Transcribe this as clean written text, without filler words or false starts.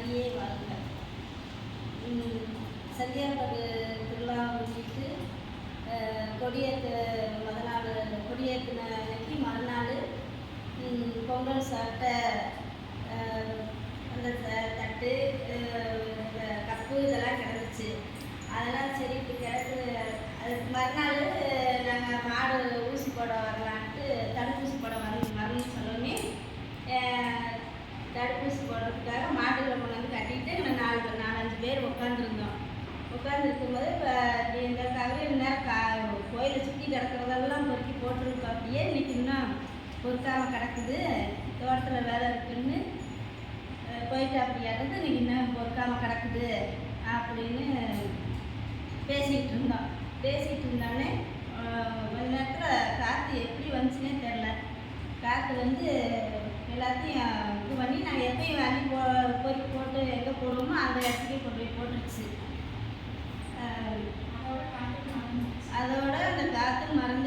நம்பியே வாருங்க. சந்தியாபடு திருவிழா முடிச்சுட்டு கொடியேற்ற நாள் கொடியேற்றின அன்னைக்கு மறுநாள் பொங்கல் சாப்பிட்ட அந்த தட்டு கப்பு இதெல்லாம் கிடந்துச்சு. அதெல்லாம் சரி இப்படி கிடக்கு. அதுக்கு மறுநாள் நாங்கள் மாடு ஊசி போட வரலான்ட்டு தடுப்பூசி போட வரணும்னு சொல்லணுமே தடுப்பூசி போடுறதுக்காக மாட்டுகளை கொண்டு வந்து கட்டிட்டு நாலஞ்சு பேர் உட்காந்துருந்தோம். உட்காந்துருக்கும்போது இப்போ இந்த கவலையில் நேரம் கோயிலை சுற்றி கிடக்கிறதெல்லாம் பொறுக்கி போட்டுருக்கோம். அப்படியே இன்றைக்கி இன்னும் பொறுக்காமல் கிடக்குது, தோட்டத்தில் வேலை இருக்குன்னு போயிட்டு அப்படியாட்டது இன்றைக்கி இன்னும் பொறுக்காமல் கிடக்குது அப்படின்னு பேசிகிட்டு இருந்தோம். பேசிகிட்டு இருந்தோடனே கொஞ்ச நேரத்தில் காற்று எப்படி வந்துச்சுன்னே தெரில. காற்று வந்து எல்லாத்தையும் இது பண்ணி நாங்கள் எப்பயும் அள்ளி பொறுக்கி போட்டு எங்கே போடுவோமோ அந்த இடத்துக்கே கொண்டு போய் போட்டுருச்சு. அதோட அந்த காற்று மறந்து